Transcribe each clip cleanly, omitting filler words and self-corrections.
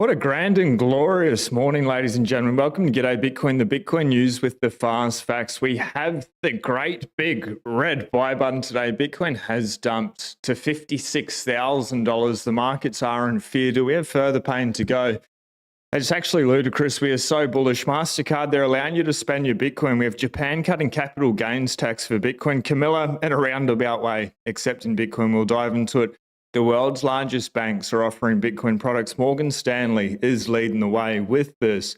What a grand and glorious morning, ladies and gentlemen. Welcome to G'day Bitcoin, the Bitcoin news with the fast facts. We have the great big red buy button today. Bitcoin has dumped to $56,000. The markets are in fear. Do we have further pain to go? It's actually ludicrous. We are so bullish. Mastercard, they're allowing you to spend your Bitcoin. We have Japan cutting capital gains tax for Bitcoin. Camilla, in a roundabout way, except in Bitcoin. We'll dive into it. The world's largest banks are offering Bitcoin products. Morgan Stanley is leading the way with this.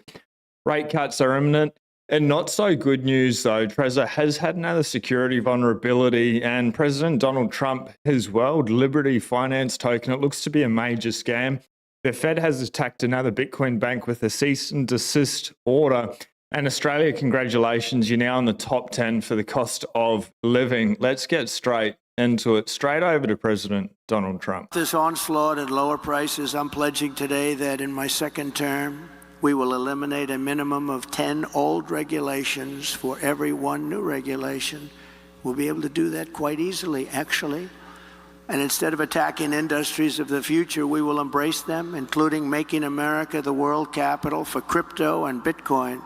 Rate cuts are imminent. And not so good news, though. Trezor has had another security vulnerability, and President Donald Trump, his World Liberty Finance token, it looks to be a major scam. The Fed has attacked another Bitcoin bank with a cease and desist order. And Australia, congratulations, you're now in the top 10 for the cost of living. Let's get straight into it. Straight over to President Donald Trump. This onslaught at lower prices, I'm pledging today that in my second term, we will eliminate a minimum of 10 old regulations for every one new regulation. We'll be able to do that quite easily, actually. And instead of attacking industries of the future, we will embrace them, including making America the world capital for crypto and Bitcoin.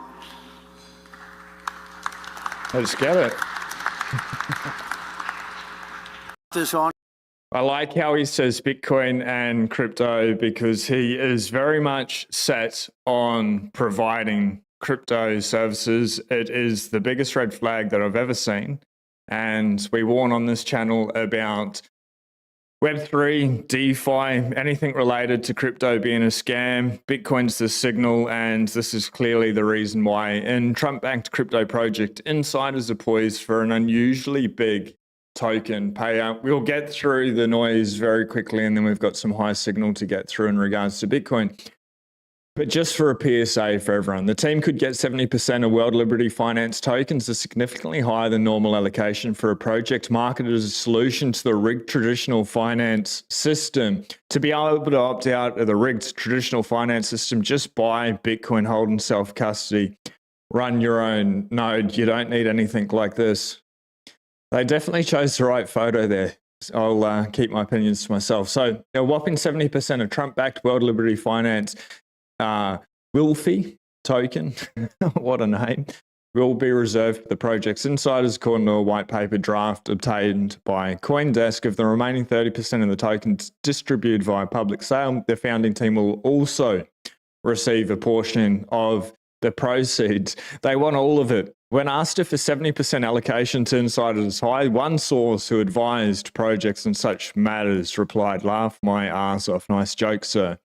Let's get it. I like how he says Bitcoin and crypto because he is very much set on providing crypto services. It is the biggest red flag that I've ever seen. And we warn on this channel about Web3, DeFi, anything related to crypto being a scam. Bitcoin's the signal, and this is clearly the reason why. In Trump-backed crypto project, insiders are poised for an unusually big token payout. We'll get through the noise very quickly, and then we've got some high signal to get through in regards to Bitcoin. But just for a PSA for everyone, the team could get 70% of World Liberty Finance tokens, a significantly higher than normal allocation for a project marketed as a solution to the rigged traditional finance system. To be able to opt out of the rigged traditional finance system, just buy Bitcoin, hold in self-custody, run your own node. You don't need anything like this. They definitely chose the right photo there. I'll keep my opinions to myself. So a whopping 70% of Trump-backed World Liberty Finance Wilfy token, what a name, will be reserved for the project's insiders according to a white paper draft obtained by CoinDesk. Of the remaining 30% of the tokens distributed via public sale, the founding team will also receive a portion of the proceeds. They want all of it. When asked if a 70% allocation to insiders is high, one source who advised projects in such matters replied, "Laugh my ass off. Nice joke, sir."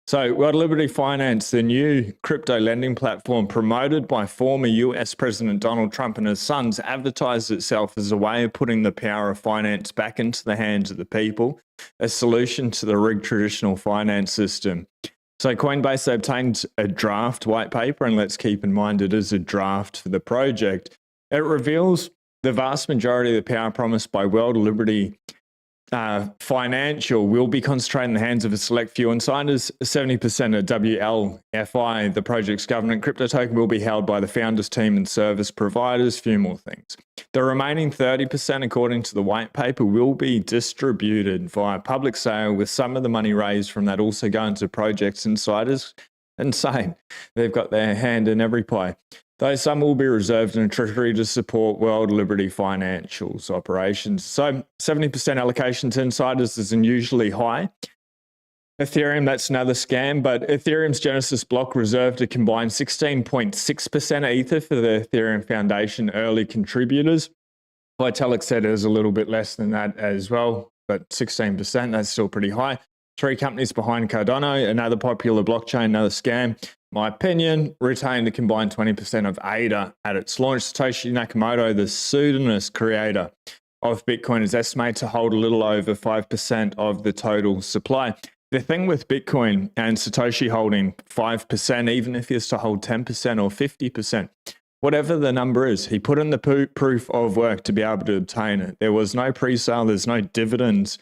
So World Liberty Finance, the new crypto lending platform promoted by former US President Donald Trump and his sons, advertised itself as a way of putting the power of finance back into the hands of the people, a solution to the rigged traditional finance system. So Coinbase, they obtained a draft white paper, and let's keep in mind it is a draft for the project. It reveals the vast majority of the power promised by World Liberty Financial will be concentrated in the hands of a select few insiders. 70% of WLFI, the project's government crypto token, will be held by the founders team and service providers. Few more things. The remaining 30%, according to the white paper, will be distributed via public sale, with some of the money raised from that also going to projects insiders. Insane. They've got their hand in every pie. Though some will be reserved in a treasury to support World Liberty Financial's operations. So 70% allocation to insiders is unusually high. Ethereum, that's another scam, but Ethereum's Genesis block reserved a combined 16.6% Ether for the Ethereum Foundation early contributors. Vitalik said it was a little bit less than that as well, but 16%, that's still pretty high. 3 companies behind Cardano, another popular blockchain, another scam. My opinion, retained a combined 20% of ADA at its launch. Satoshi Nakamoto, the pseudonymous creator of Bitcoin, is estimated to hold a little over 5% of the total supply. The thing with Bitcoin and Satoshi holding 5%, even if he is to hold 10% or 50%, whatever the number is, he put in the proof of work to be able to obtain it. There was no pre-sale, there's no dividends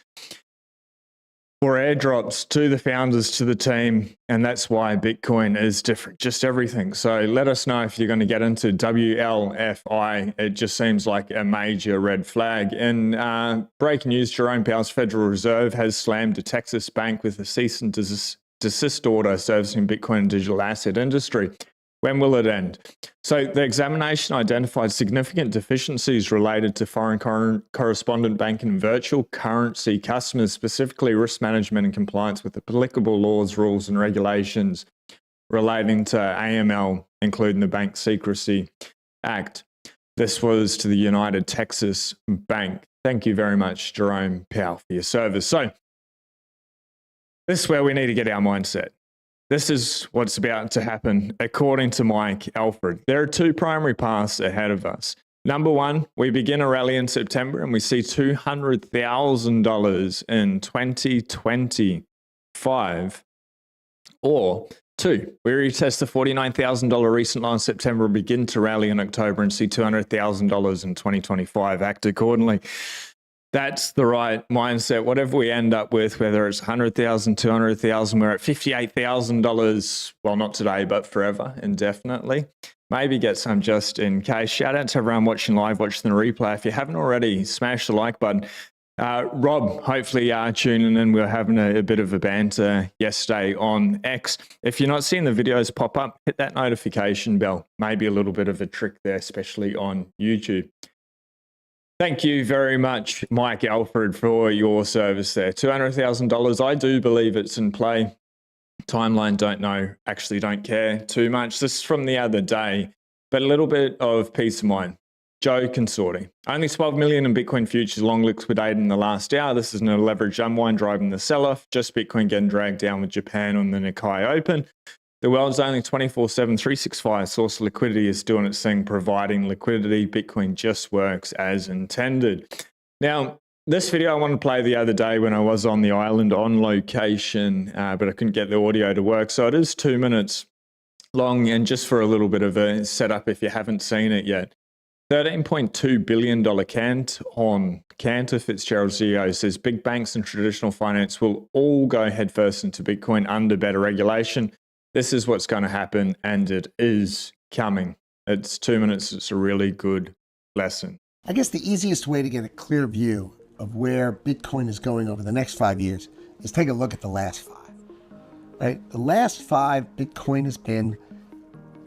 or airdrops to the founders, to the team, and that's why Bitcoin is different, just everything. So let us know if you're going to get into WLFI. It just seems like a major red flag. In breaking news, Jerome Powell's Federal Reserve has slammed a Texas bank with a cease and desist order servicing Bitcoin and digital asset industry. When will it end? So the examination identified significant deficiencies related to foreign correspondent banking and virtual currency customers, specifically risk management and compliance with applicable laws, rules, and regulations relating to AML, including the Bank Secrecy Act. This was to the United Texas Bank. Thank you very much, Jerome Powell, for your service. So this is where we need to get our mindset. This is what's about to happen, according to Mike Alfred. There are two primary paths ahead of us. Number one, we begin a rally in September and we see $200,000 in 2025. Or two, we retest the $49,000 recent low in September, begin to rally in October and see $200,000 in 2025. Act accordingly. That's the right mindset. Whatever we end up with, whether it's $100,000, $200,000, we're at $58,000. Well, not today, but forever, indefinitely. Maybe get some just in case. Shout out to everyone watching live, watching the replay. If you haven't already, smash the like button. Rob, hopefully tuning in. We were having a bit of a banter yesterday on X. If you're not seeing the videos pop up, hit that notification bell. Maybe a little bit of a trick there, especially on YouTube. Thank you very much, Mike Alfred, for your service there. $200,000. I do believe it's in play. Timeline, don't know. Actually, don't care too much. This is from the other day, but a little bit of peace of mind. Joe Consorti. Only 12 million in Bitcoin futures long liquidated in the last hour. This is no leverage unwind driving the sell-off. Just Bitcoin getting dragged down with Japan on the Nikkei Open. The world's only 24/7, 365 source of liquidity is doing its thing, providing liquidity. Bitcoin just works as intended. Now, this video I wanted to play the other day when I was on the island on location, but I couldn't get the audio to work. So it is 2 minutes long, and just for a little bit of a setup if you haven't seen it yet. $13.2 billion cant on Cantor Fitzgerald CEO says big banks and traditional finance will all go headfirst into Bitcoin under better regulation. This is what's going to happen, and it is coming. It's 2 minutes. It's a really good lesson. I guess the easiest way to get a clear view of where Bitcoin is going over the next 5 years is take a look at the last 5. Right? The last 5, Bitcoin has been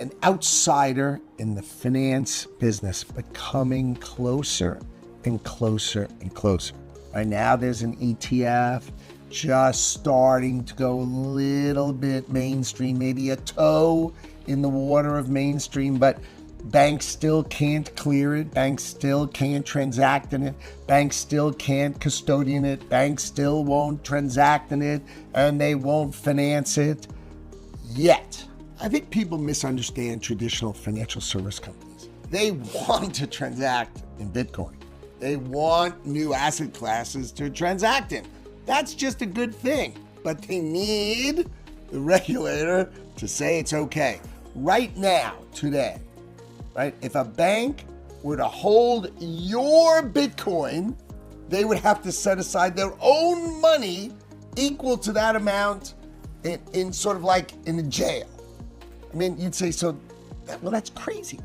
an outsider in the finance business, but coming closer and closer and closer. Right now, there's an ETF just starting to go a little bit mainstream, maybe a toe in the water of mainstream, but banks still can't clear it. Banks still can't transact in it. Banks still can't custodian it. Banks still won't transact in it, and they won't finance it yet. I think people misunderstand traditional financial service companies. They want to transact in Bitcoin. They want new asset classes to transact in. That's just a good thing, but they need the regulator to say it's okay. Right now, today, right? If a bank were to hold your Bitcoin, they would have to set aside their own money equal to that amount in sort of like in a jail. I mean, you'd say, well, that's crazy.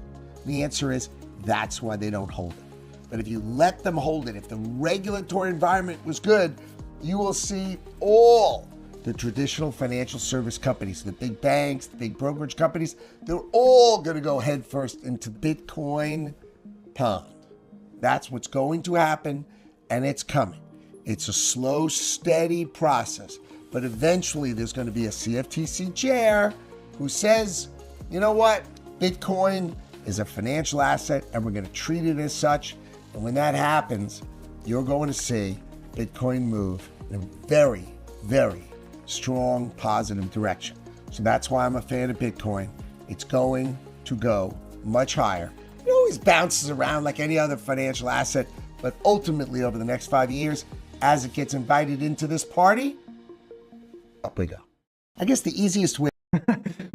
The answer is, that's why they don't hold it. But if you let them hold it, if the regulatory environment was good, you will see all the traditional financial service companies, the big banks, the big brokerage companies, they're all going to go headfirst into Bitcoin pond. That's what's going to happen, and it's coming. It's a slow, steady process, but eventually there's going to be a CFTC chair who says, you know what, Bitcoin is a financial asset, and we're going to treat it as such. And when that happens, you're going to see Bitcoin move in a very, very strong positive direction. So that's why I'm a fan of Bitcoin. It's going to go much higher. It always bounces around like any other financial asset, but ultimately over the next 5 years, as it gets invited into this party, up we go. I guess the easiest way.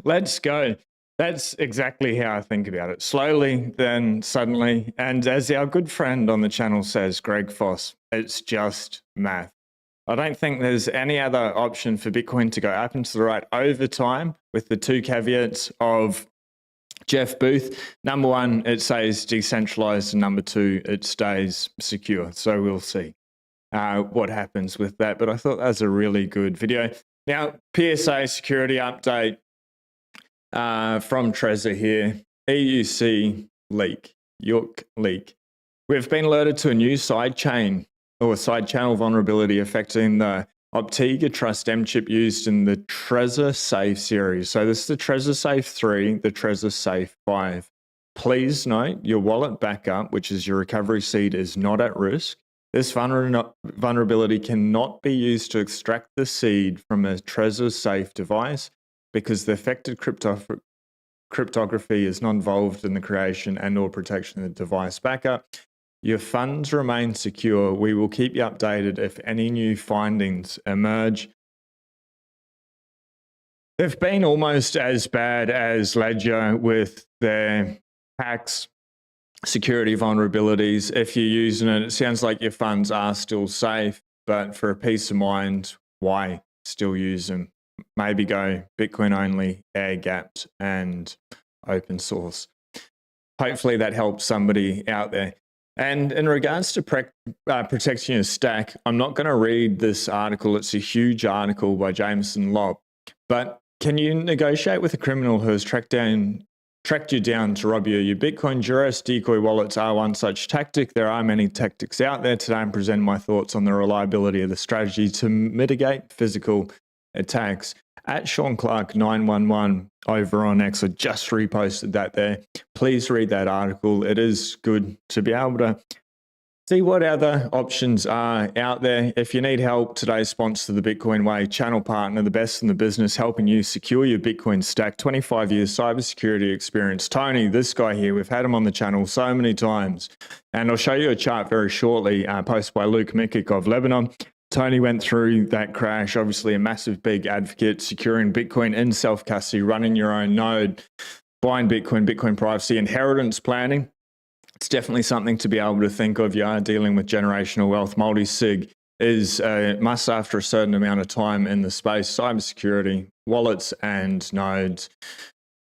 Let's go. That's exactly how I think about it. Slowly, then suddenly. And as our good friend on the channel says, Greg Foss, it's just math. I don't think there's any other option for Bitcoin to go up and to the right over time, with the two caveats of Jeff Booth. Number one, it stays decentralized, and number two, it stays secure. So we'll see what happens with that. But I thought that was a really good video. Now, PSA security update from Trezor here. EUC leak, Yook leak. We've been alerted to a new side channel vulnerability affecting the Optega Trust M chip used in the Trezor Safe series. So this is the Trezor Safe 3, the Trezor Safe 5. Please note your wallet backup, which is your recovery seed, is not at risk. This vulnerability cannot be used to extract the seed from a Trezor Safe device because the affected cryptography is not involved in the creation and or protection of the device backup. Your funds remain secure. We will keep you updated if any new findings emerge. They've been almost as bad as Ledger with their hacks, security vulnerabilities. If you're using it, it sounds like your funds are still safe, but for a peace of mind, why still use them? Maybe go Bitcoin only, air gapped, and open source. Hopefully that helps somebody out there. And in regards to protecting your stack, I'm not going to read this article. It's a huge article by Jameson Lopp. But can you negotiate with a criminal who has tracked you down to rob you? Your Bitcoin duress decoy wallets are one such tactic. There are many tactics out there. Today I'm presenting my thoughts on the reliability of the strategy to mitigate physical attacks. At Sean Clark 911 over on X, I just reposted that there. Please read that article. It is good to be able to see what other options are out there. If you need help, today's sponsor, the Bitcoin Way, channel partner, the best in the business, helping you secure your Bitcoin stack. 25 years cybersecurity experience. Tony, this guy here, we've had him on the channel so many times. And I'll show you a chart very shortly, posted by Luke Mikic of Lebanon. Tony went through that crash, obviously a massive big advocate, securing Bitcoin in self-custody, running your own node, buying Bitcoin, Bitcoin privacy, inheritance planning. It's definitely something to be able to think of. You are dealing with generational wealth. Multi-sig is a must after a certain amount of time in the space. Cybersecurity, wallets and nodes,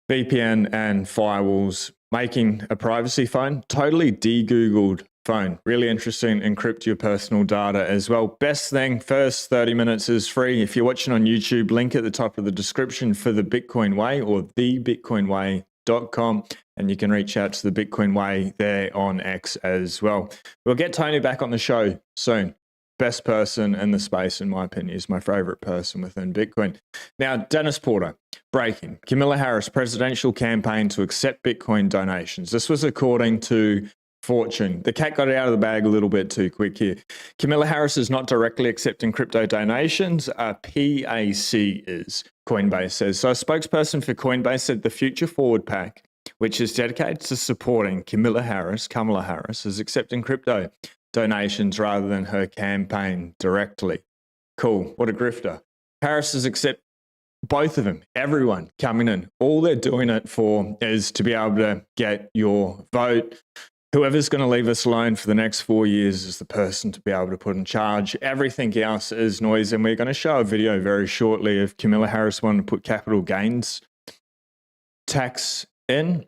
VPN and firewalls, making a privacy phone, totally de-Googled phone. Really interesting. Encrypt your personal data as well. Best thing, first 30 minutes is free. If you're watching on YouTube, link at the top of the description for the Bitcoin Way or thebitcoinway.com, and you can reach out to the Bitcoin Way there on X as well. We'll get Tony back on the show soon. Best person in the space, in my opinion, is my favorite person within Bitcoin. Now, Dennis Porter, breaking. Kamala Harris presidential campaign to accept Bitcoin donations. This was according to Fortune. The cat got it out of the bag a little bit too quick here. Kamala Harris is not directly accepting crypto donations. PAC is, Coinbase says. So a spokesperson for Coinbase said the Future Forward PAC, which is dedicated to supporting Kamala Harris, is accepting crypto donations rather than her campaign directly. Cool. What a grifter. Harris is accept both of them, everyone coming in. All they're doing it for is to be able to get your vote. Whoever's going to leave us alone for the next 4 years is the person to be able to put in charge. Everything else is noise. And we're going to show a video very shortly of Kamala Harris wanting to put capital gains tax in.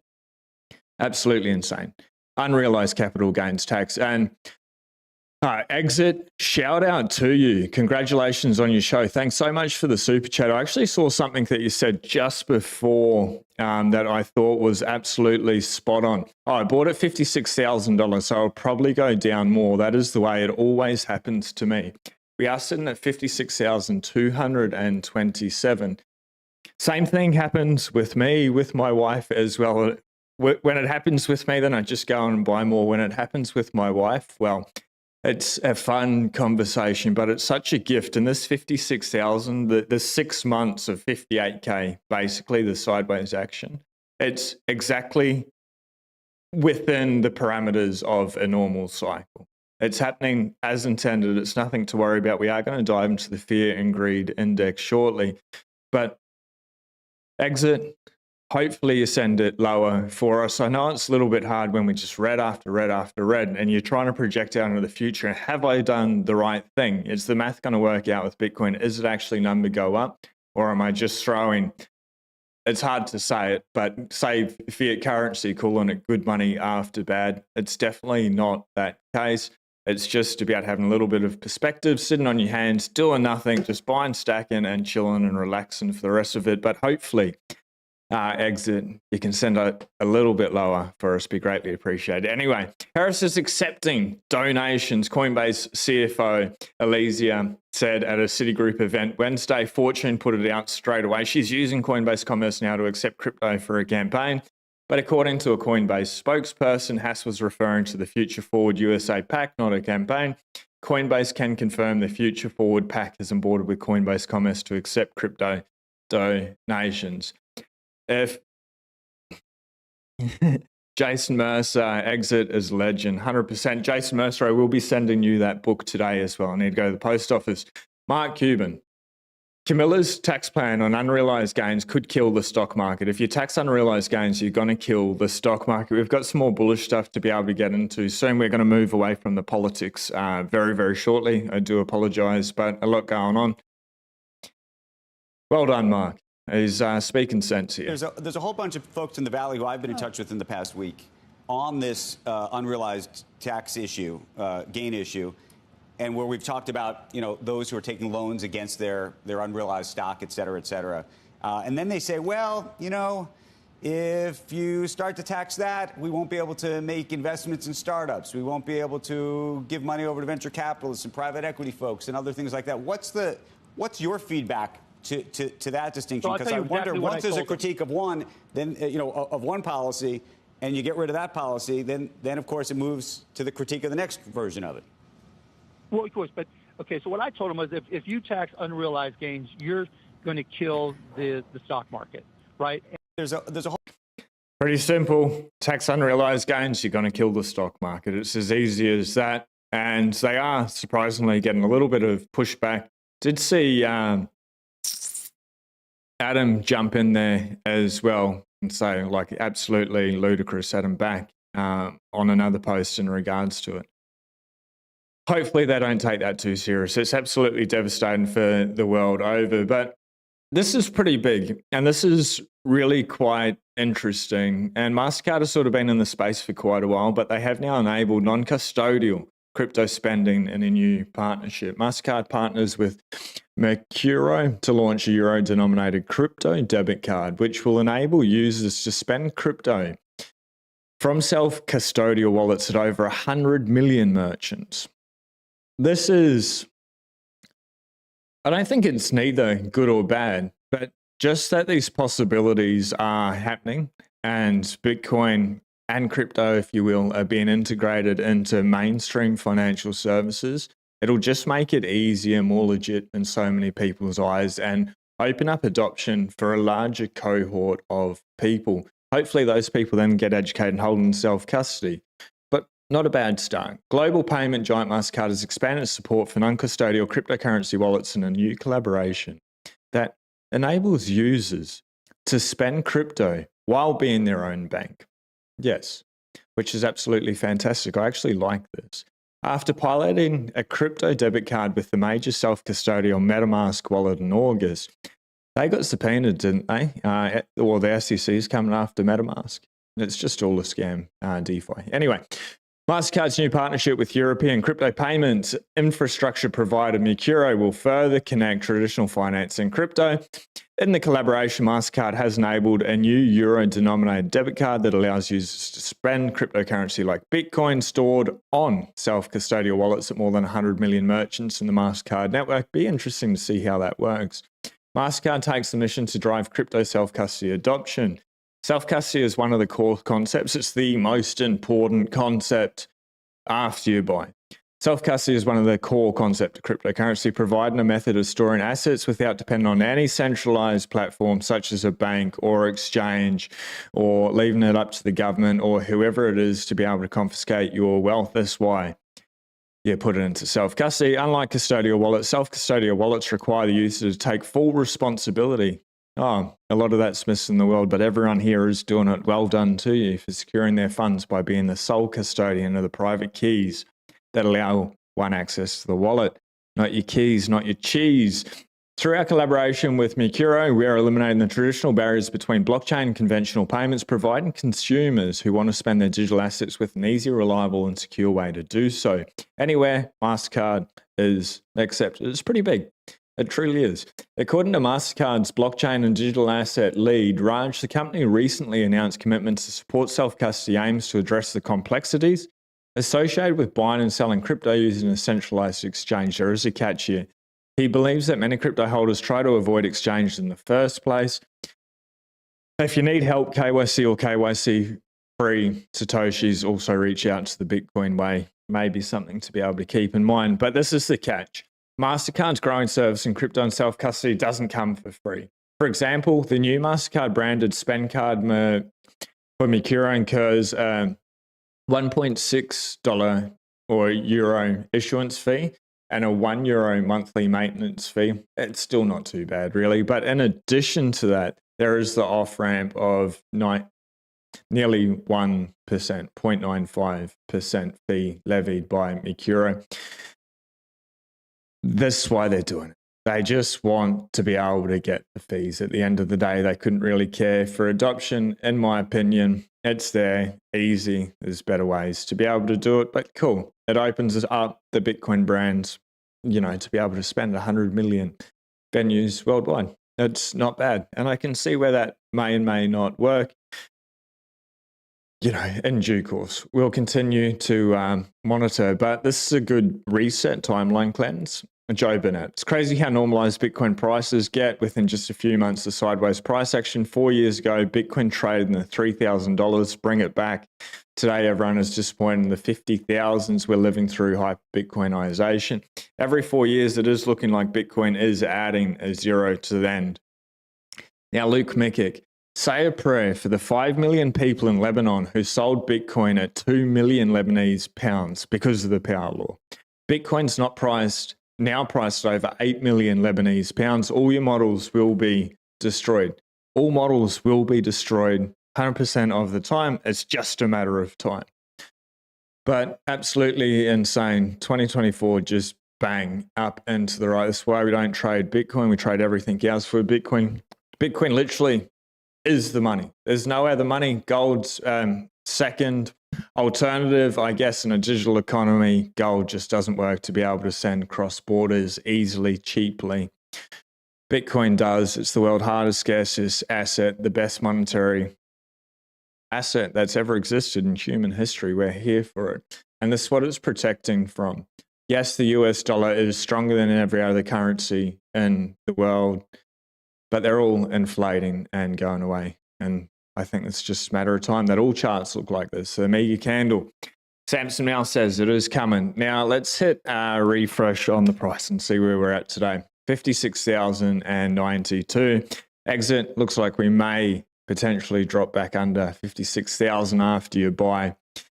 Absolutely insane. Unrealized capital gains tax. And Exit, shout out to you. Congratulations on your show. Thanks so much for the super chat. I actually saw something that you said just before that I thought was absolutely spot on. Oh, I bought it $56,000, so I'll probably go down more. That is the way it always happens to me. We are sitting at 56,227. Same thing happens with me, with my wife as well. When it happens with me, then I just go and buy more. When it happens with my wife, well, it's a fun conversation, but it's such a gift. And this 56,000, the 6 months of 58K, basically the sideways action, it's exactly within the parameters of a normal cycle. It's happening as intended. It's nothing to worry about. We are going to dive into the fear and greed index shortly, but Exit, hopefully you send it lower for us. I know it's a little bit hard when we just read after read after read and you're trying to project out into the future. Have I done the right thing? Is the math going to work out with Bitcoin? Is it actually number go up? Or am I just throwing, it's hard to say it, but say fiat currency, calling it good money after bad. It's definitely not that case. It's just about having a little bit of perspective, sitting on your hands, doing nothing, just buying, stacking, and chilling and relaxing for the rest of it. But hopefully, exit, you can send it a little bit lower for us, be greatly appreciated. Anyway, Harris is accepting donations. Coinbase CFO Elysia said at a Citigroup event Wednesday. Fortune put it out straight away. She's using Coinbase Commerce now to accept crypto for a campaign. But according to a Coinbase spokesperson, Hass was referring to the Future Forward USA PAC, not a campaign. Coinbase can confirm the Future Forward PAC is onboarded with Coinbase Commerce to accept crypto donations. If Jason Mercer, exit as legend, 100%. Jason Mercer, I will be sending you that book today as well. I need to go to the post office. Mark Cuban. Camilla's tax plan on unrealized gains could kill the stock market. If you tax unrealized gains, you're going to kill the stock market. We've got some more bullish stuff to be able to get into soon. We're going to move away from the politics very, very shortly. I do apologize, but a lot going on. Well done, Mark. He's speaking sense here. There's a whole bunch of folks in the Valley who I've been in touch with in the past week on this unrealized tax issue, gain issue, and where we've talked about, those who are taking loans against their unrealized stock, et cetera, et cetera. And then they say, well, if you start to tax that, we won't be able to make investments in startups. We won't be able to give money over to venture capitalists and private equity folks and other things like that. What's your feedback to that distinction? Because I wonder, once there's a critique of one, then of one policy, and you get rid of that policy, then of course it moves to the critique of the next version of it. Well, of course, but okay. So what I told him was, if you tax unrealized gains, you're going to kill the stock market, right? And there's a whole pretty simple. Tax unrealized gains, you're going to kill the stock market. It's as easy as that. And they are surprisingly getting a little bit of pushback. Did see Adam jump in there as well and say, like, absolutely ludicrous, Adam back on another post in regards to it. Hopefully they don't take that too serious. It's absolutely devastating for the world over. But this is pretty big, and this is really quite interesting. And Mastercard has sort of been in the space for quite a while, but they have now enabled non-custodial crypto spending in a new partnership. Mastercard partners with Mercuro to launch a euro-denominated crypto debit card, which will enable users to spend crypto from self-custodial wallets at over 100 million merchants. This is, I don't think it's neither good or bad, but just that these possibilities are happening and Bitcoin and crypto, if you will, are being integrated into mainstream financial services. It'll just make it easier, more legit in so many people's eyes, and open up adoption for a larger cohort of people. Hopefully those people then get educated and hold in self-custody. But not a bad start. Global payment giant Mastercard has expanded support for non-custodial cryptocurrency wallets in a new collaboration that enables users to spend crypto while being their own bank. Yes, which is absolutely fantastic. I actually like this. After piloting a crypto debit card with the major self-custodial MetaMask wallet in August, they got subpoenaed, didn't they? Or the SEC is coming after MetaMask. It's just all a scam, DeFi. Anyway, Mastercard's new partnership with European crypto payments infrastructure provider Mercuro will further connect traditional finance and crypto. In the collaboration, Mastercard has enabled a new euro-denominated debit card that allows users to spend cryptocurrency like Bitcoin stored on self-custodial wallets at more than 100 million merchants in the Mastercard network. Be interesting to see how that works. Mastercard takes the mission to drive crypto self-custody adoption. Self-custody is one of the core concepts. It's the most important concept after you buy. Self-custody is one of the core concepts of cryptocurrency, providing a method of storing assets without depending on any centralized platform such as a bank or exchange, or leaving it up to the government or whoever it is to be able to confiscate your wealth. That's why you put it into self-custody. Unlike custodial wallets, self-custodial wallets require the user to take full responsibility. Oh, a lot of that's missed in the world, but everyone here is doing it. Well done to you for securing their funds by being the sole custodian of the private keys that allow one access to the wallet. Not your keys, not your cheese. Through our collaboration with Mikuro, we are eliminating the traditional barriers between blockchain and conventional payments, providing consumers who want to spend their digital assets with an easy, reliable, and secure way to do so. Anywhere Mastercard is accepted. It's pretty big. It truly is. According to Mastercard's blockchain and digital asset lead, Raj, the company recently announced commitments to support self-custody aims to address the complexities associated with buying and selling crypto using a centralized exchange. There is a catch here. He believes that many crypto holders try to avoid exchange in the first place. If you need help, KYC or KYC-free Satoshis, also reach out to the Bitcoin way. Maybe something to be able to keep in mind. But this is the catch. Mastercard's growing service in crypto and self-custody doesn't come for free. For example, the new Mastercard branded spend card for Mikuro incurs a $1.6 or euro issuance fee and a €1 monthly maintenance fee. It's still not too bad, really. But in addition to that, there is the off-ramp of nearly 1%, 0.95% fee levied by Mikuro. This is why they're doing it. They just want to be able to get the fees. At the end of the day, they couldn't really care for adoption. In my opinion, it's there, easy. There's better ways to be able to do it, but cool. It opens up the Bitcoin brands, to be able to spend 100 million venues worldwide. It's not bad. And I can see where that may and may not work. In due course, we'll continue to monitor, but this is a good reset timeline cleanse. Joe Burnett. It's crazy how normalized Bitcoin prices get within just a few months of sideways price action. 4 years ago, Bitcoin traded in the $3,000. Bring it back. Today, everyone is disappointed in the 50,000s. We're living through hyper-Bitcoinization. Every 4 years, it is looking like Bitcoin is adding a zero to the end. Now, Luke Mikic. Say a prayer for the 5 million people in Lebanon who sold Bitcoin at 2 million Lebanese pounds because of the power law. Bitcoin's now priced over 8 million Lebanese pounds. All your models will be destroyed. All models will be destroyed 100% of the time. It's just a matter of time. But absolutely insane. 2024 just bang up and to the right. That's why we don't trade Bitcoin. We trade everything else for Bitcoin. Bitcoin literally is the money. There's no other money. Gold's second alternative, I guess, in a digital economy. Gold just doesn't work to be able to send cross borders easily, cheaply. Bitcoin does. It's the world's hardest, scarcest asset, the best monetary asset that's ever existed in human history. We're here for it. And this is what it's protecting from. Yes, the US dollar is stronger than every other currency in the world, but they're all inflating and going away. And I think it's just a matter of time that all charts look like this. So mega candle. Samson now says it is coming. Now let's hit a refresh on the price and see where we're at today. 56,092. Exit looks like we may potentially drop back under 56,000 after you buy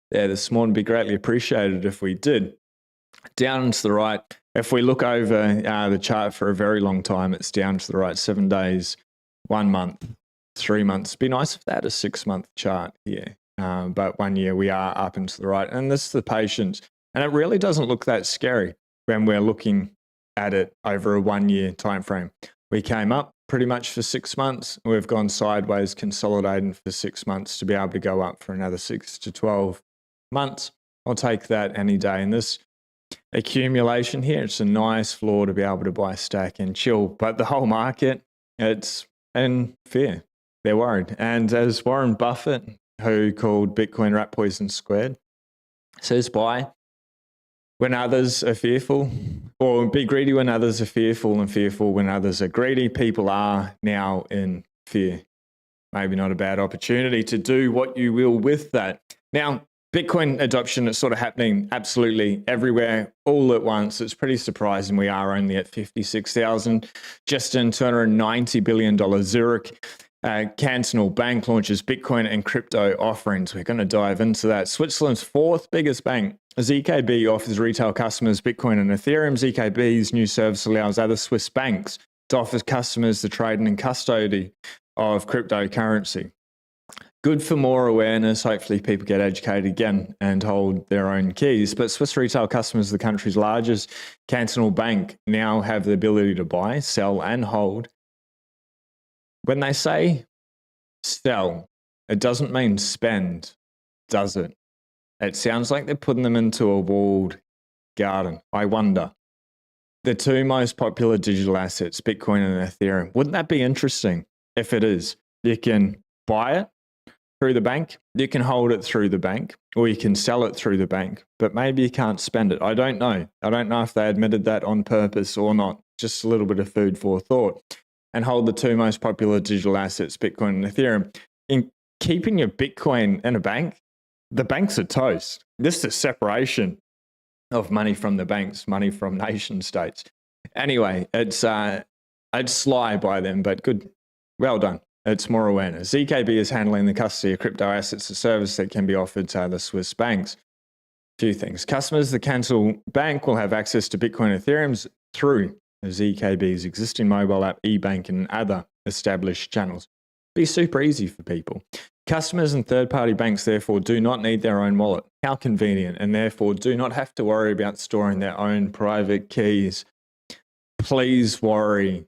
there this morning. Be greatly appreciated if we did. Down and to the right. If we look over the chart for a very long time, it's down to the right 7 days, 1 month, 3 months. It'd be nice if they had a 6-month chart here. But 1 year we are up and to the right. And this is the patience. And it really doesn't look that scary when we're looking at it over a 1 year time frame. We came up pretty much for 6 months. We've gone sideways, consolidating for 6 months to be able to go up for another 6 to 12 months. I'll take that any day. And this accumulation here, it's a nice floor to be able to buy, stack and chill. But the whole market, it's in fear. They're worried. And as Warren Buffett, who called Bitcoin rat poison squared, says buy when others are fearful, or be greedy when others are fearful, and fearful when others are greedy. People are now in fear. Maybe not a bad opportunity to do what you will with that. Now, Bitcoin adoption is sort of happening absolutely everywhere all at once. It's pretty surprising we are only at 56,000, just in $290 billion. Zurich Cantonal Bank launches Bitcoin and crypto offerings. We're going to dive into that. Switzerland's fourth biggest bank, ZKB, offers retail customers Bitcoin and Ethereum. ZKB's new service allows other Swiss banks to offer customers the trading and custody of cryptocurrency. good for more awareness. Hopefully people get educated again and hold their own keys. But Swiss retail customers, the country's largest cantonal bank, now have the ability to buy, sell, and hold. When they say sell, it doesn't mean spend, does it? It sounds like they're putting them into a walled garden. I wonder. The two most popular digital assets, Bitcoin and Ethereum. Wouldn't that be interesting if it is? You can buy it through the bank, you can hold it through the bank, or you can sell it through the bank, but maybe you can't spend it. I don't know. I don't know if they admitted that on purpose or not. Just a little bit of food for thought. And hold the two most popular digital assets, Bitcoin and Ethereum. In keeping your Bitcoin in a bank, the banks are toast. This is a separation of money from the banks, money from nation states. Anyway, it's sly by them, but good. Well done. It's more awareness. ZKB is handling the custody of crypto assets, a service that can be offered to other Swiss banks. Few things. Customers of the cantonal bank will have access to Bitcoin and Ethereum through ZKB's existing mobile app, eBank, and other established channels. Be super easy for people. Customers and third-party banks, therefore, do not need their own wallet. How convenient, and therefore do not have to worry about storing their own private keys. Please worry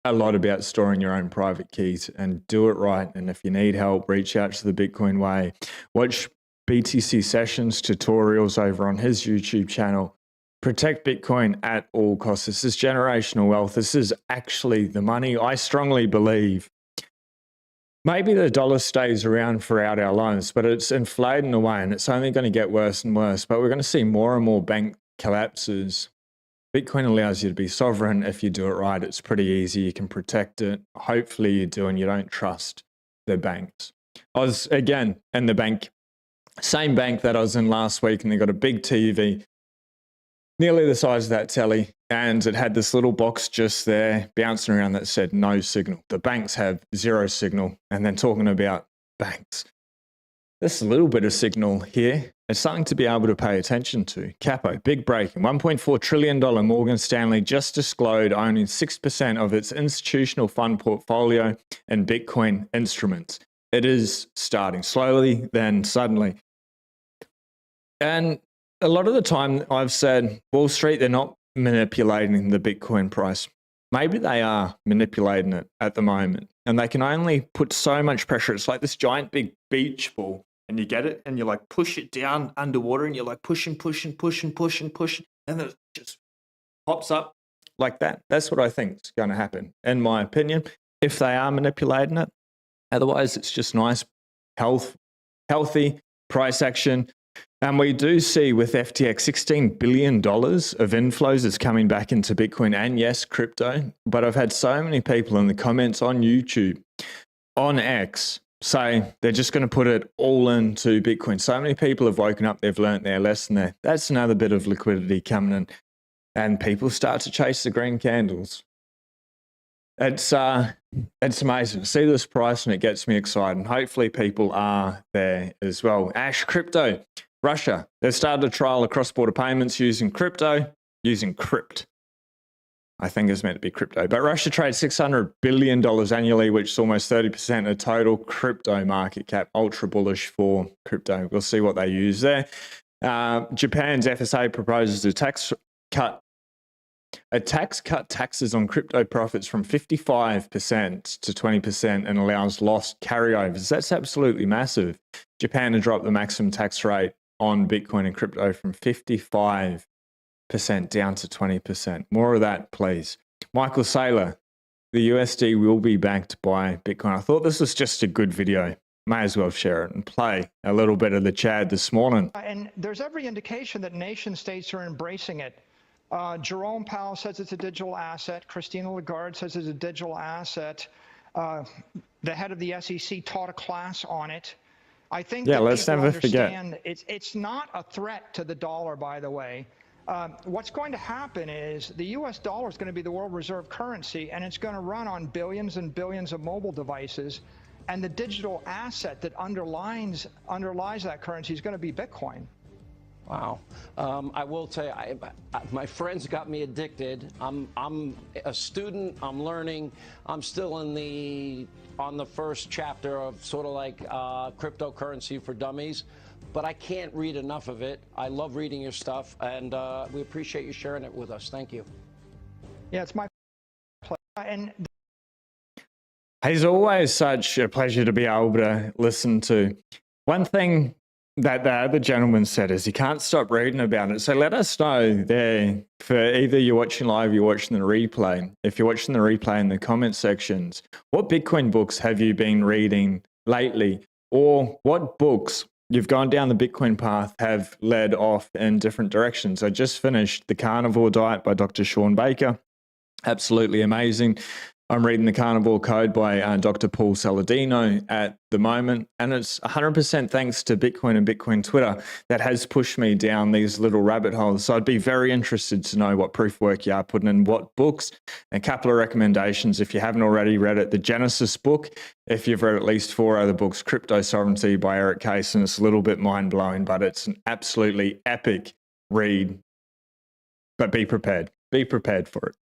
a lot about storing your own private keys and do it right. And if you need help, reach out to the Bitcoin Way. Watch BTC Sessions tutorials over on his YouTube channel. Protect Bitcoin at all costs. This is generational wealth. This is actually the money. I strongly believe maybe the dollar stays around throughout our lives, but it's inflating away and it's only going to get worse and worse. But we're going to see more and more bank collapses. Bitcoin allows you to be sovereign if you do it right. It's pretty easy. You can protect it. Hopefully you do, and you don't trust the banks. I was, again, in the bank, same bank that I was in last week, and they got a big TV, nearly the size of that telly, and it had this little box just there bouncing around that said no signal. The banks have zero signal, and then talking about banks. There's a little bit of signal here. It's something to be able to pay attention to. Capo, big breaking. $1.4 trillion Morgan Stanley just disclosed owning 6% of its institutional fund portfolio in Bitcoin instruments. It is starting slowly, then suddenly. And a lot of the time I've said, Wall Street, they're not manipulating the Bitcoin price. Maybe they are manipulating it at the moment, and they can only put so much pressure. It's like this giant big beach ball, and you get it, and you like push it down underwater, and you're like pushing, and then it just pops up like that. That's what I think is going to happen, in my opinion, if they are manipulating it. Otherwise, it's just nice, healthy price action. And we do see with FTX $16 billion of inflows is coming back into Bitcoin and, yes, crypto. But I've had so many people in the comments on YouTube, on X, say they're just going to put it all into Bitcoin. So many people have woken up, they've learnt their lesson there. That's another bit of liquidity coming in. And people start to chase the green candles. It's amazing to see this price, and it gets me excited. And hopefully people are there as well. Ash Crypto, Russia. They've started a trial of cross-border payments using crypto, using crypt. I think it's meant to be crypto. But Russia trades $600 billion annually, which is almost 30% of total crypto market cap. Ultra bullish for crypto. We'll see what they use there. Japan's FSA proposes a tax cut taxes on crypto profits from 55% to 20% and allows lost carryovers. That's absolutely massive. Japan had dropped the maximum tax rate on Bitcoin and crypto from 55% down to 20%. More of that, please. Michael Saylor, the USD will be backed by Bitcoin. I thought this was just a good video. May as well share it and play a little bit of the Chad this morning. And there's every indication that nation states are embracing it. Jerome Powell says it's a digital asset. Christina Lagarde says it's a digital asset. The head of the SEC taught a class on it. I think that let's people never understand forget. It's not a threat to the dollar, by the way. What's going to happen is the U.S. dollar is going to be the world reserve currency, and it's going to run on billions and billions of mobile devices. And the digital asset that underlies that currency is going to be Bitcoin. Wow. I will tell you, my friends got me addicted. I'm a student. I'm learning. I'm still on the first chapter of sort of like cryptocurrency for dummies, but I can't read enough of it. I love reading your stuff, and we appreciate you sharing it with us. Thank you. Yeah, it's my pleasure. And It's always such a pleasure to be able to listen to. One thing that the other gentleman said is you can't stop reading about it. So let us know there for either you're watching live, you're watching the replay. If you're watching the replay in the comment sections, what Bitcoin books have you been reading lately? Or what books you've gone down the Bitcoin path have led off in different directions? I just finished The Carnivore Diet by Dr. Sean Baker. Absolutely amazing. I'm reading The Carnivore Code by Dr. Paul Saladino at the moment, and it's 100% thanks to Bitcoin and Bitcoin Twitter that has pushed me down these little rabbit holes. So I'd be very interested to know what proof work you are putting in, what books, and a couple of recommendations if you haven't already read it. The Genesis book, if you've read at least 4 other books, Crypto Sovereignty by Eric Case, and it's a little bit mind-blowing, but it's an absolutely epic read. But be prepared. Be prepared for it.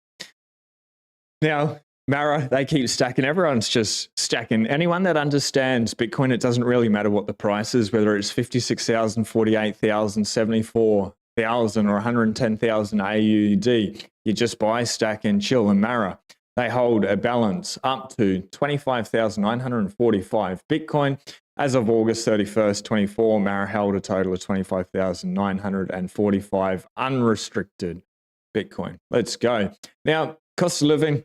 Now, Mara, they keep stacking. Everyone's just stacking. Anyone that understands Bitcoin, it doesn't really matter what the price is, whether it's 56,000, 48,000, 74,000, or 110,000 AUD. You just buy, stack, and chill. And Mara, they hold a balance up to 25,945 Bitcoin. As of August 31st, 24, Mara held a total of 25,945 unrestricted Bitcoin. Let's go. Now, cost of living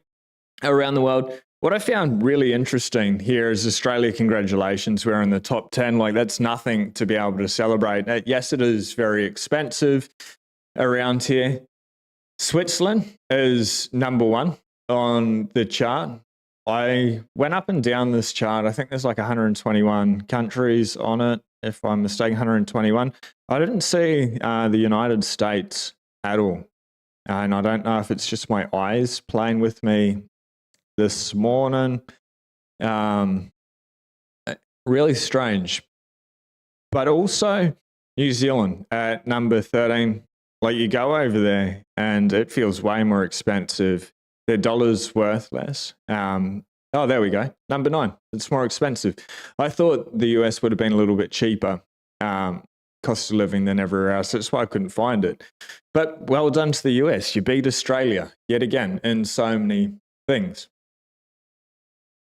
around the world. What I found really interesting here is Australia, congratulations, we're in the top 10. Like, that's nothing to be able to celebrate. Yes, it is very expensive around here. Switzerland is number 1 on the chart. I went up and down this chart. I think there's like 121 countries on it, if I'm mistaken, 121. I didn't see the United States at all. And I don't know if it's just my eyes playing with me this morning. Really strange. But also New Zealand at number 13. Like, you go over there and it feels way more expensive. Their dollar's worth less. Oh, there we go. Number 9. It's more expensive. I thought the US would have been a little bit cheaper cost of living than everywhere else. That's why I couldn't find it. But well done to the US. You beat Australia yet again in so many things.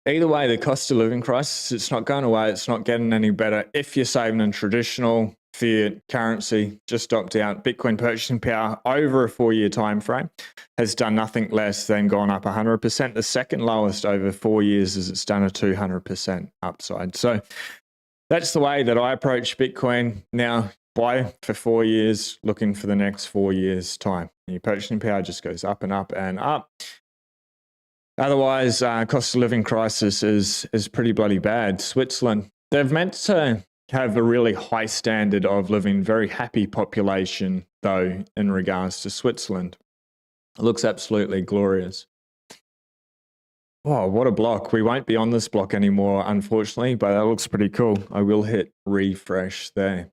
Either way, the cost of living crisis, it's not going away. It's not getting any better. If you're saving in traditional fiat currency, just opt out. Bitcoin purchasing power over a 4-year time frame has done nothing less than gone up 100%. The second lowest over 4 years is it's done a 200% upside. So that's the way that I approach Bitcoin. Now, buy for 4 years, looking for the next 4 years' time. And your purchasing power just goes up and up and up. Otherwise, cost of living crisis is pretty bloody bad. Switzerland, they've meant to have a really high standard of living, very happy population, though, in regards to Switzerland. It looks absolutely glorious. Oh, what a block. We won't be on this block anymore, unfortunately, but that looks pretty cool. I will hit refresh there.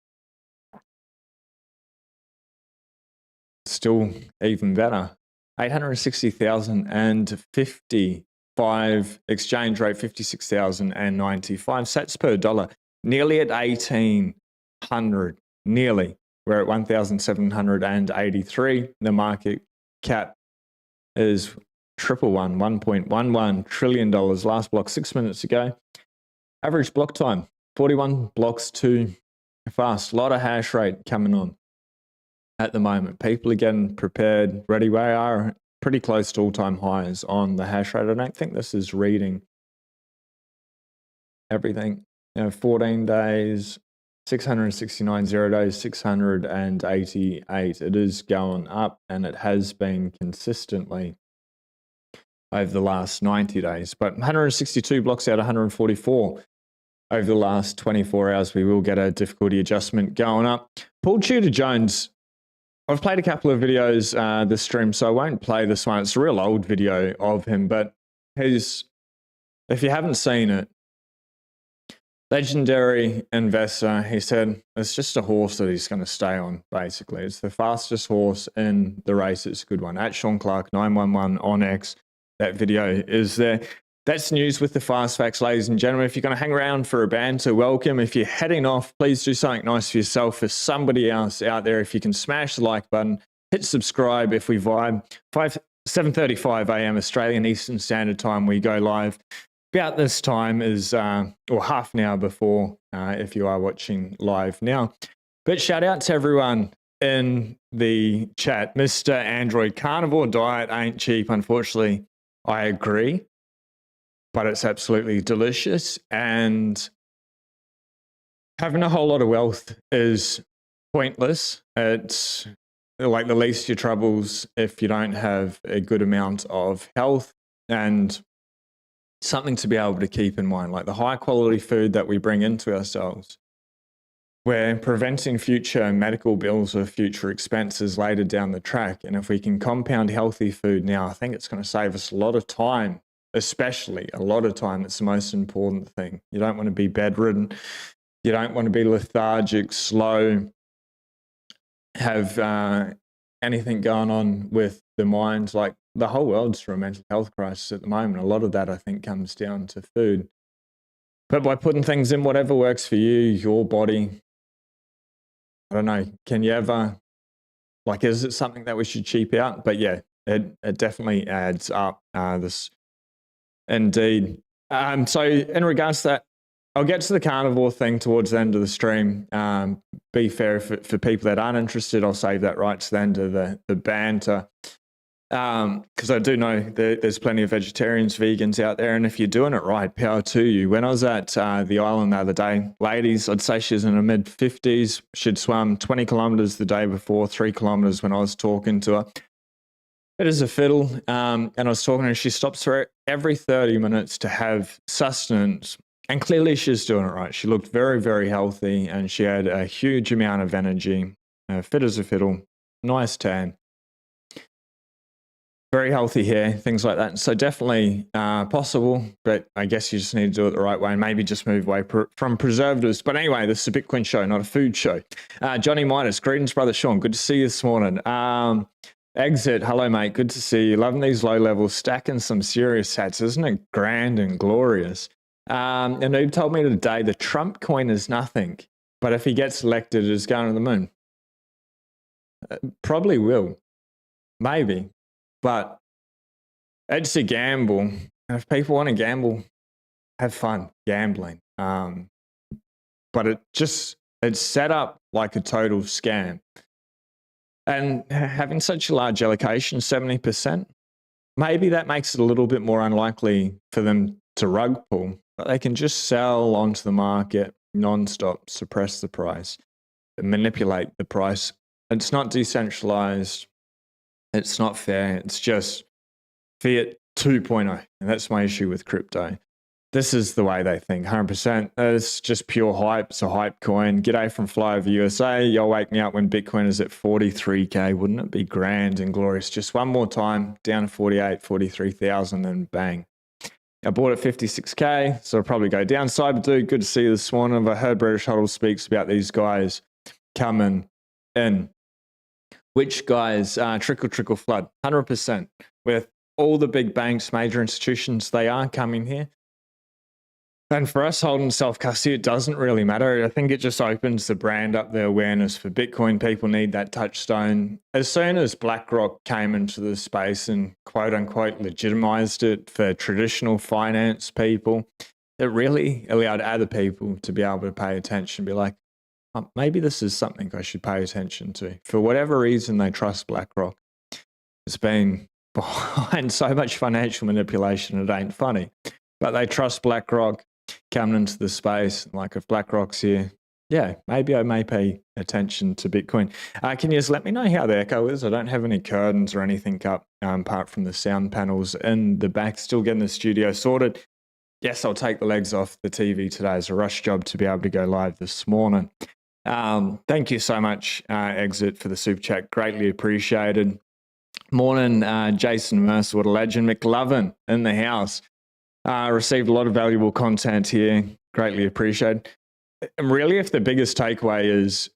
Still even better. 860,055 exchange rate, 56,095 sats per dollar, nearly at 1,800, nearly. We're at 1,783. The market cap is $1.11 trillion. Last block 6 minutes ago. Average block time 41 blocks too fast. A lot of hash rate coming on at the moment. People are getting prepared, ready. We are pretty close to all-time highs on the hash rate. I don't think this is reading everything. 14 days, 669, 0 days, 688. It is going up, and it has been consistently over the last 90 days. But 162 blocks out of 144 over the last 24 hours. We will get a difficulty adjustment going up. Paul Tudor Jones, I've played a couple of videos this stream, so I won't play this one. It's a real old video of him, but if you haven't seen it, legendary investor. He said it's just a horse that he's going to stay on, basically. It's the fastest horse in the race. It's a good one. At Sean Clark, 911 on X. That video is there. That's news with the fast facts, ladies and gentlemen. If you're going to hang around for a banter, welcome. If you're heading off, please do something nice for yourself, for somebody else out there. If you can smash the like button, hit subscribe if we vibe. 7:35 a.m. Australian Eastern Standard Time, we go live. About this time is, or half an hour before, if you are watching live now. But shout out to everyone in the chat. Mr. Android, carnivore diet ain't cheap, unfortunately. I agree. But it's absolutely delicious, and having a whole lot of wealth is pointless. It's like the least of your troubles if you don't have a good amount of health and something to be able to keep in mind, like the high quality food that we bring into ourselves. We're preventing future medical bills or future expenses later down the track. And if we can compound healthy food now, I think it's going to save us a lot of time. Especially a lot of time. It's the most important thing. You don't want to be bedridden. You don't want to be lethargic, slow, have anything going on with the mind. Like the whole world's through a mental health crisis at the moment. A lot of that, I think, comes down to food. But by putting things in whatever works for you, your body, I don't know, can you ever, like, is it something that we should cheap out? But yeah, it definitely adds up. This Indeed. So in regards to that, I'll get to the carnivore thing towards the end of the stream. Be fair, for people that aren't interested, I'll save that right to the end of the banter. Because I do know there's plenty of vegetarians, vegans out there, and if you're doing it right, power to you. When I was at the island the other day, ladies, I'd say she's in her mid-50s. She'd swum 20 kilometers the day before, 3 kilometers when I was talking to her. It is a fiddle, and I was talking to her. She stops for every 30 minutes to have sustenance, and clearly she's doing it right. She looked very, very healthy, and she had a huge amount of energy, fit as a fiddle, nice tan, very healthy hair, things like that. So definitely possible, but I guess you just need to do it the right way and maybe just move away from preservatives. But anyway, this is a Bitcoin show, not a food show. Johnny Midas, greetings, brother Sean. Good to see you this morning. Exit, hello mate, good to see you. Loving these low levels, stacking some serious hats, isn't it grand and glorious? And Noob told me today the Trump coin is nothing, but if he gets elected, it is going to the moon. Probably will, maybe, but it's a gamble. And if people want to gamble, have fun gambling. But it's set up like a total scam. And having such a large allocation, 70%, maybe that makes it a little bit more unlikely for them to rug pull. But they can just sell onto the market non-stop, suppress the price, manipulate the price. It's not decentralized. It's not fair. It's just fiat 2.0. And that's my issue with crypto. This is the way they think, 100%. It's just pure hype. It's a hype coin. G'day from Flyover USA. You'll wake me up when Bitcoin is at 43K. Wouldn't it be grand and glorious? Just one more time, down to 48, 43,000, and bang. I bought at 56K, so I'll probably go down. Cyber Dude, good to see you this morning. I heard British Huddle speaks about these guys coming in. Which guys? Trickle flood, 100%. With all the big banks, major institutions, they are coming here. And for us holding self-custody, it doesn't really matter. I think it just opens the brand up, the awareness for Bitcoin. People need that touchstone. As soon as BlackRock came into the space and quote unquote legitimized it for traditional finance people, it really allowed other people to be able to pay attention, be like, oh, maybe this is something I should pay attention to. For whatever reason, they trust BlackRock. It's been behind so much financial manipulation, it ain't funny. But they trust BlackRock coming into the space. Like if BlackRock's here, yeah, maybe I may pay attention to Bitcoin. Can you just let me know how the echo is? I don't have any curtains or anything up apart from the sound panels in the back. Still getting the studio sorted. Yes, I'll take the legs off the TV today. It's a rush job to be able to go live this morning. Thank you so much, Exit, for the super chat. Greatly appreciated. Morning, Jason Mercer, what a legend. McLovin in the house. Received a lot of valuable content here. Greatly appreciated. And really, if the biggest takeaway is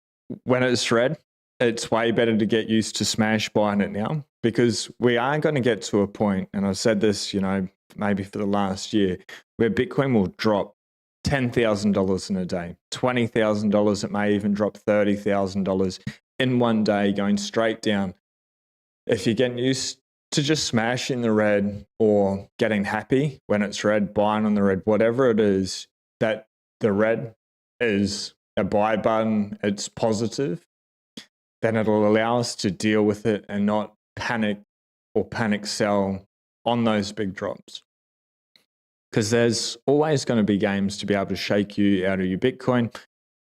when it's red, it's way better to get used to smash buying it now, because we are going to get to a point, and I've said this, maybe for the last year, where Bitcoin will drop $10,000 in a day, $20,000. It may even drop $30,000 in one day, going straight down. If you're getting used to just smashing the red or getting happy when it's red, buying on the red, whatever it is, that the red is a buy button, it's positive, then it'll allow us to deal with it and not panic or panic sell on those big drops. Because there's always going to be games to be able to shake you out of your Bitcoin.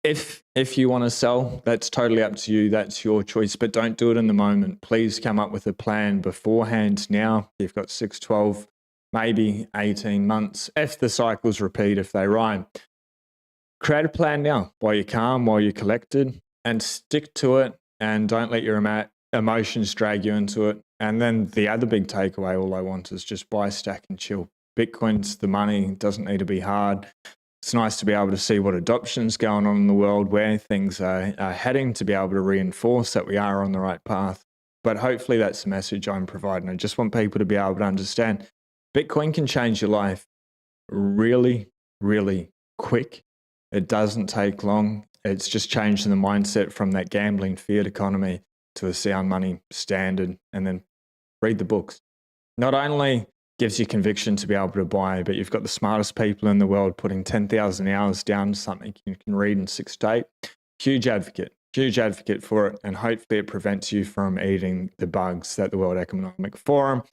If you want to sell, that's totally up to you. That's your choice, but don't do it in the moment. Please come up with a plan beforehand. Now you've got 6, 12, maybe 18 months. If the cycles repeat, if they rhyme, create a plan now while you're calm, while you're collected, and stick to it, and don't let your emotions drag you into it. And then the other big takeaway, all I want is just buy, stack, and chill. Bitcoin's the money. It doesn't need to be hard. It's nice to be able to see what adoption's going on in the world, where things are heading, to be able to reinforce that we are on the right path. But hopefully that's the message I'm providing. I just want people to be able to understand Bitcoin can change your life really, really quick. It doesn't take long. It's just changing the mindset from that gambling fiat economy to a sound money standard, and then read the books. Not only gives you conviction to be able to buy, but you've got the smartest people in the world putting 10,000 hours down to something you can read in 6 to 8. Huge advocate for it. And hopefully it prevents you from eating the bugs that the World Economic Forum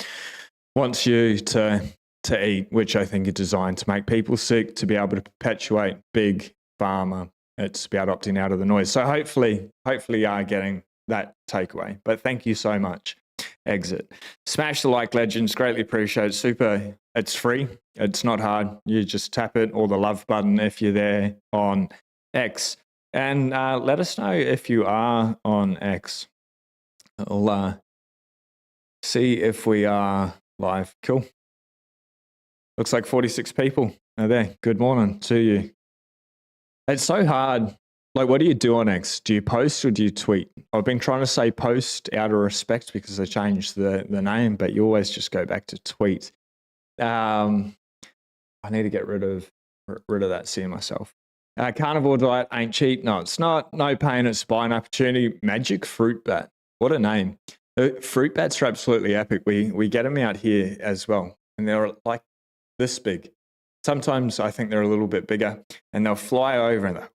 wants you to eat, which I think are designed to make people sick, to be able to perpetuate big pharma. It's about opting out of the noise. So hopefully you are getting that takeaway. But thank you so much. Exit. Smash the like, legends. Greatly appreciate it. Super. It's free. It's not hard. You just tap it, or the love button if you're there on X. And let us know if you are on X. I'll see if we are live. Cool. Looks like 46 people are there. Good morning to you. It's so hard. Like, what do you do on X? Do you post or do you tweet? I've been trying to say post out of respect because I changed the name, but you always just go back to tweet. I need to get rid of that, seeing myself. Carnivore diet ain't cheap. No, it's not. No pain, it's buying opportunity. Magic fruit bat. What a name. Fruit bats are absolutely epic. We get them out here as well. And they're like this big. Sometimes I think they're a little bit bigger, and they'll fly over and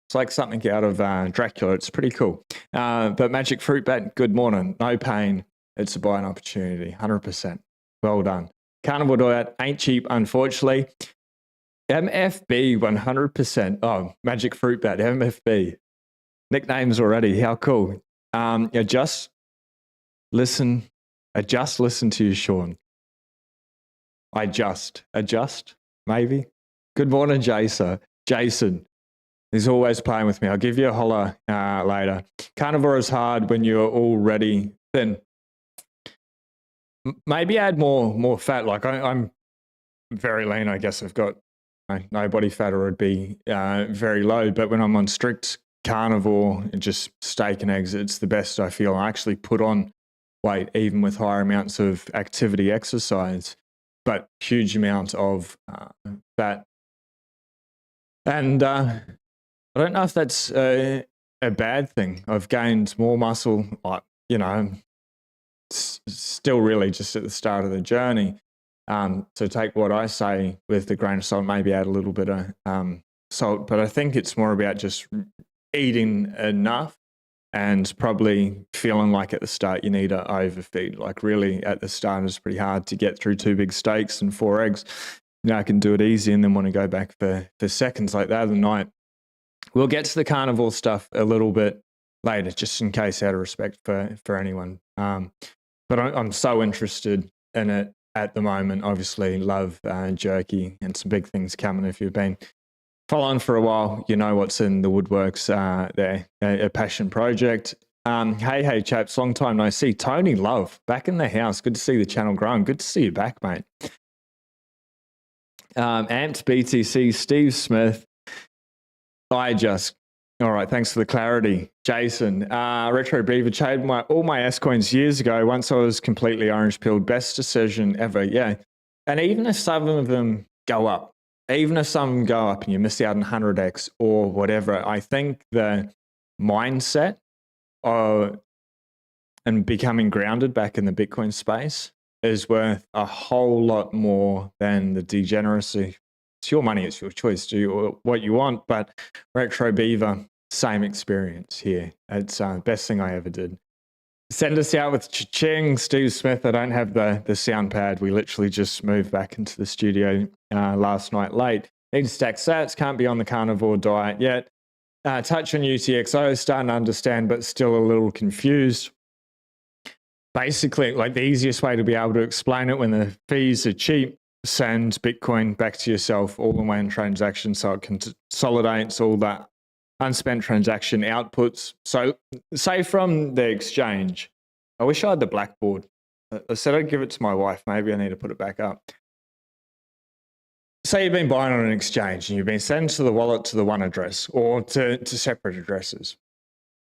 it's like something out of Dracula. It's pretty cool. But magic fruit bat, good morning. No pain. It's a buying opportunity. 100%. Well done. Carnivore diet ain't cheap, unfortunately. MFB, 100%. Oh, magic fruit bat, MFB. Nicknames already. How cool. Just listen to you, Sean. Adjust, maybe. Good morning, Jason. He's always playing with me. I'll give you a holler later. Carnivore is hard when you're already thin. Maybe add more fat. Like I'm very lean. I guess I've got no body fat, or it'd be very low. But when I'm on strict carnivore, just steak and eggs, it's the best I feel. I actually put on weight even with higher amounts of activity exercise, but huge amount of fat. And I don't know if that's a bad thing. I've gained more muscle, still really just at the start of the journey. So take what I say with a grain of salt, maybe add a little bit of salt. But I think it's more about just eating enough, and probably feeling like at the start you need to overfeed. Like really at the start it's pretty hard to get through 2 big steaks and 4 eggs. I can do it easy and then want to go back for seconds like the other night. We'll get to the carnivore stuff a little bit later, just in case, out of respect for anyone. But I'm so interested in it at the moment. Obviously, love jerky and some big things coming. If you've been following for a while, you know what's in the woodworks there. A passion project. Hey, chaps, long time no see. Tony Love, back in the house. Good to see the channel growing. Good to see you back, mate. Amped BTC, Steve Smith. All right, thanks for the clarity. Jason, Retro Beaver, traded all my S coins years ago once I was completely orange pilled. Best decision ever. Yeah. And even if some of them go up, and you miss out on 100x or whatever, I think the mindset and becoming grounded back in the Bitcoin space is worth a whole lot more than the degeneracy. It's your money, it's your choice. Do what you want, but Retro Beaver, same experience here. It's the best thing I ever did. Send us out with cha-ching. Steve Smith, I don't have the sound pad. We literally just moved back into the studio last night late. Need to stack sats, can't be on the carnivore diet yet. Touch on UTXO, starting to understand, but still a little confused. Basically, like the easiest way to be able to explain it when the fees are cheap, send Bitcoin back to yourself all in one transaction so it consolidates all that unspent transaction outputs. So say from the exchange, I wish I had the blackboard. I said I'd give it to my wife. Maybe I need to put it back up. Say you've been buying on an exchange and you've been sent to the wallet to the one address or to separate addresses.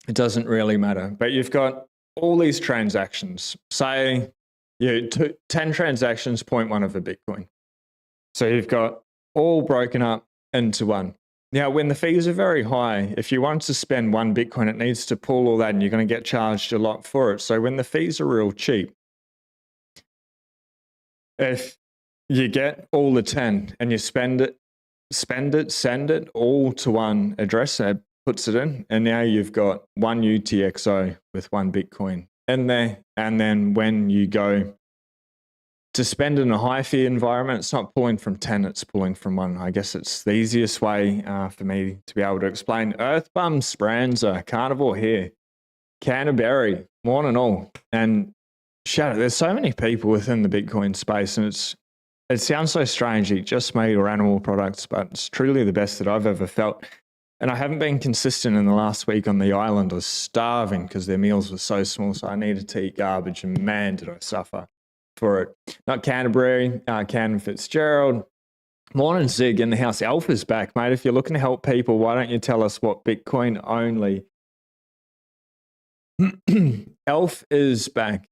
It doesn't really matter. But you've got all these transactions. Say 10 transactions, 0.1 of a Bitcoin. So you've got all broken up into one. Now, when the fees are very high, if you want to spend one Bitcoin, it needs to pull all that and you're going to get charged a lot for it. So when the fees are real cheap, if you get all the 10 and you send it, send it all to one address, and it puts it in, and now you've got one UTXO with one Bitcoin in there. And then when you go to spend in a high fee environment, it's not pulling from 10, it's pulling from one. I guess it's the easiest way for me to be able to explain. Earthbum, Speranza, Carnivore here, Canterbury, morning all. And Shadow, there's so many people within the Bitcoin space, and it sounds so strange, eat just meat or animal products, but it's truly the best that I've ever felt. And I haven't been consistent in the last week on the island. I was starving because their meals were so small, so I needed to eat garbage, and man, did I suffer for it. Not Canterbury, Cannon Fitzgerald. Morning Zig in the house. Alpha's back, mate. If you're looking to help people, why don't you tell us what Bitcoin only? Elf is back.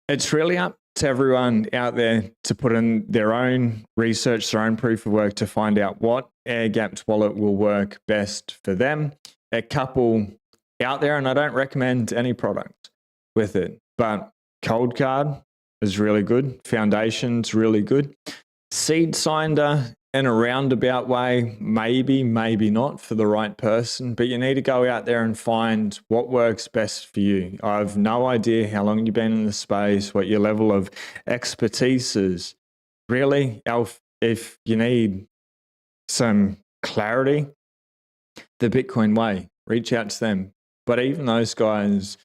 It's really up to everyone out there to put in their own research, their own proof of work to find out what air-gapped wallet will work best for them. A couple out there, and I don't recommend any product with it, but Cold Card is really good. Foundation's really good. Seed Sinder in a roundabout way, maybe not for the right person, but you need to go out there and find what works best for you. I have no idea how long you've been in the space, what your level of expertise is. Really, Alf, if you need some clarity, the Bitcoin way, reach out to them. But even those guys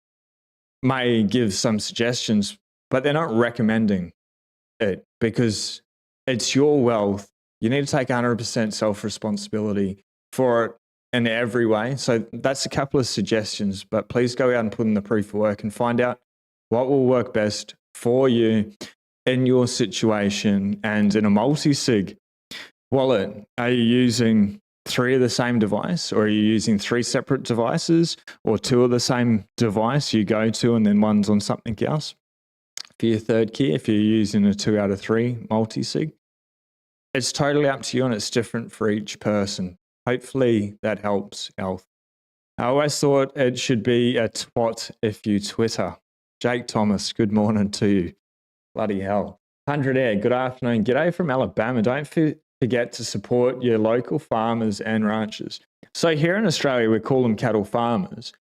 may give some suggestions, but they're not recommending it because it's your wealth. You need to take 100% self-responsibility for it in every way. So that's a couple of suggestions, but please go out and put in the proof of work and find out what will work best for you in your situation. And in a multi-sig wallet, are you using 3 of the same device, or are you using 3 separate devices, or 2 of the same device you go to and then one's on something else? For your third key, if you're using a 2 out of 3 multi-sig, it's totally up to you and it's different for each person. Hopefully that helps, Alf. I always thought it should be a twat if you Twitter. Jake Thomas, good morning to you. Bloody hell. 100 Air, good afternoon. G'day from Alabama. Don't forget to support your local farmers and ranchers. So here in Australia, we call them cattle farmers.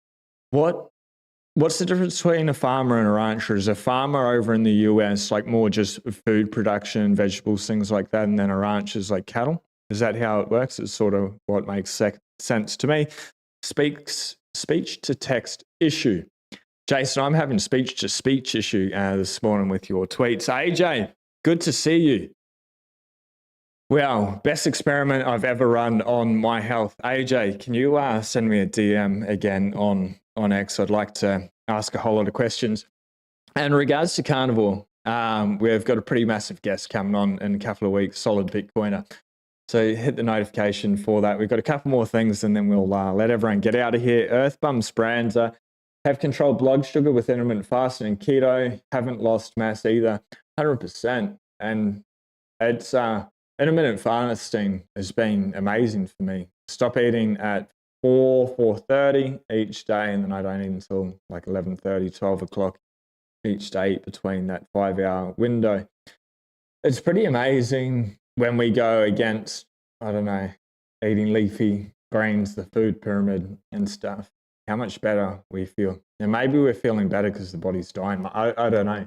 What's the difference between a farmer and a rancher? Is a farmer over in the US like more just food production, vegetables, things like that, and then a rancher is like cattle? Is that how it works? It's sort of what makes sense to me. Speech to text issue. Jason, I'm having speech to speech issue this morning with your tweets. AJ, good to see you. Well, best experiment I've ever run on my health. AJ, can you send me a DM again on X? I'd like to ask a whole lot of questions. And in regards to carnivore, We've got a pretty massive guest coming on in a couple of weeks, solid Bitcoiner. So hit the notification for that. We've got a couple more things and then we'll let everyone get out of here. Earthbums brands have controlled blood sugar with intermittent fasting and keto, haven't lost mass either, 100%. And it's intermittent fasting has been amazing for me. Stop eating at 4:30 each day, and then I don't eat until like 11:30, 12 o'clock each day between that 5-hour window. It's pretty amazing when we go against, I don't know, eating leafy greens, the food pyramid and stuff, how much better we feel. And maybe we're feeling better because the body's dying. I don't know.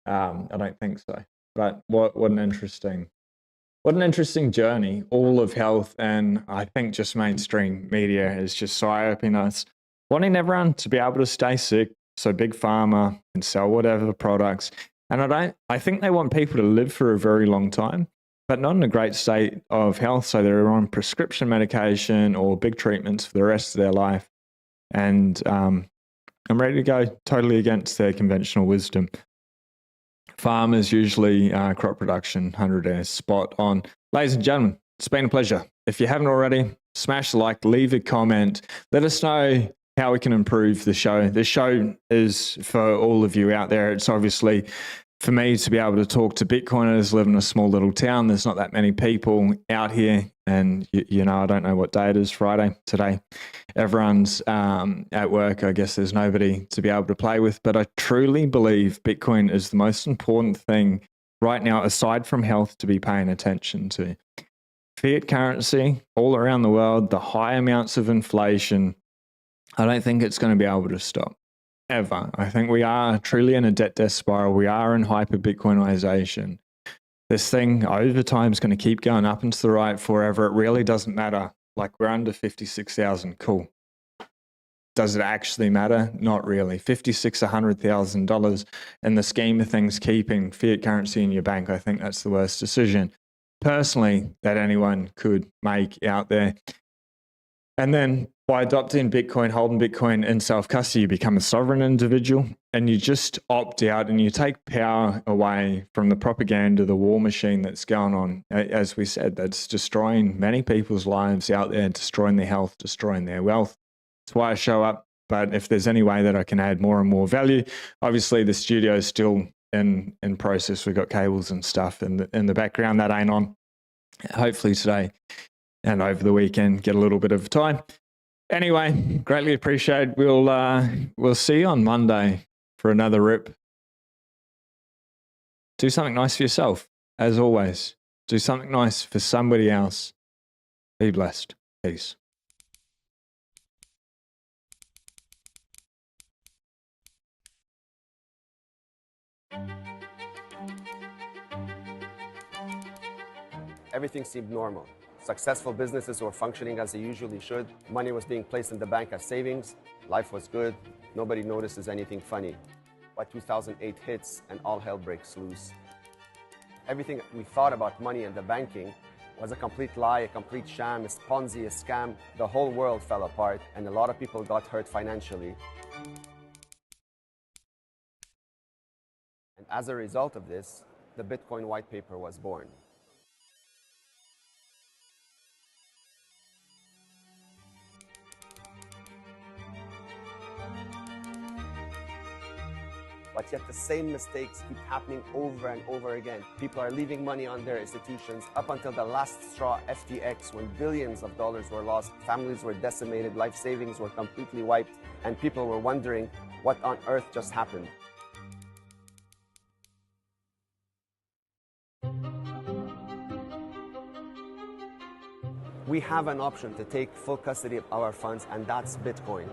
I don't think so. But what an interesting journey, all of health. And I think just mainstream media is just psyoping us, wanting everyone to be able to stay sick. So big pharma can sell whatever products. And I think they want people to live for a very long time, but not in a great state of health. So they're on prescription medication or big treatments for the rest of their life. And I'm ready to go totally against their conventional wisdom. Farmers usually crop production 100 days spot on. Ladies and gentlemen, it's been a pleasure. If you haven't already, smash the like, leave a comment. Let us know how we can improve the show. This show is for all of you out there. It's obviously for me to be able to talk to Bitcoiners, live in a small little town. There's not that many people out here. And, you know, I don't know what day it is, Friday, today. Everyone's at work. I guess there's nobody to be able to play with. But I truly believe Bitcoin is the most important thing right now, aside from health, to be paying attention to. Fiat currency all around the world, the high amounts of inflation, I don't think it's going to be able to stop, ever. I think we are truly in a debt spiral. We are in hyper-Bitcoinization. This thing over time is going to keep going up and to the right forever. It really doesn't matter. Like, we're under 56,000. Cool. Does it actually matter? Not really. $100,000 in the scheme of things, keeping fiat currency in your bank, I think that's the worst decision, personally, that anyone could make out there. And then by adopting Bitcoin, holding Bitcoin in self-custody, you become a sovereign individual and you just opt out and you take power away from the propaganda, the war machine that's going on. As we said, that's destroying many people's lives out there, destroying their health, destroying their wealth. That's why I show up. But if there's any way that I can add more and more value, obviously the studio is still in process. We've got cables and stuff in the background that ain't on. Hopefully today and over the weekend, get a little bit of time. Anyway, greatly appreciate. We'll see you on Monday for another rip. Do something nice for yourself, as always. Do something nice for somebody else. Be blessed. Peace. Everything seemed normal. Successful businesses were functioning as they usually should. Money was being placed in the bank as savings. Life was good. Nobody notices anything funny. But 2008 hits and all hell breaks loose. Everything we thought about money and the banking was a complete lie, a complete sham, a Ponzi, a scam. The whole world fell apart and a lot of people got hurt financially. And as a result of this, the Bitcoin white paper was born. But yet the same mistakes keep happening over and over again. People are leaving money on their institutions up until the last straw, FTX, when billions of dollars were lost, families were decimated, life savings were completely wiped, and people were wondering what on earth just happened. We have an option to take full custody of our funds, and that's Bitcoin.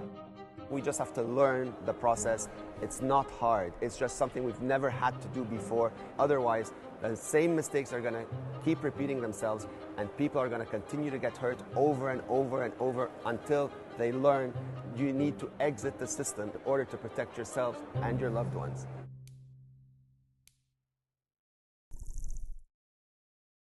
We just have to learn the process. It's not hard. It's just something we've never had to do before. Otherwise, the same mistakes are going to keep repeating themselves, and people are going to continue to get hurt over and over and over until they learn you need to exit the system in order to protect yourselves and your loved ones.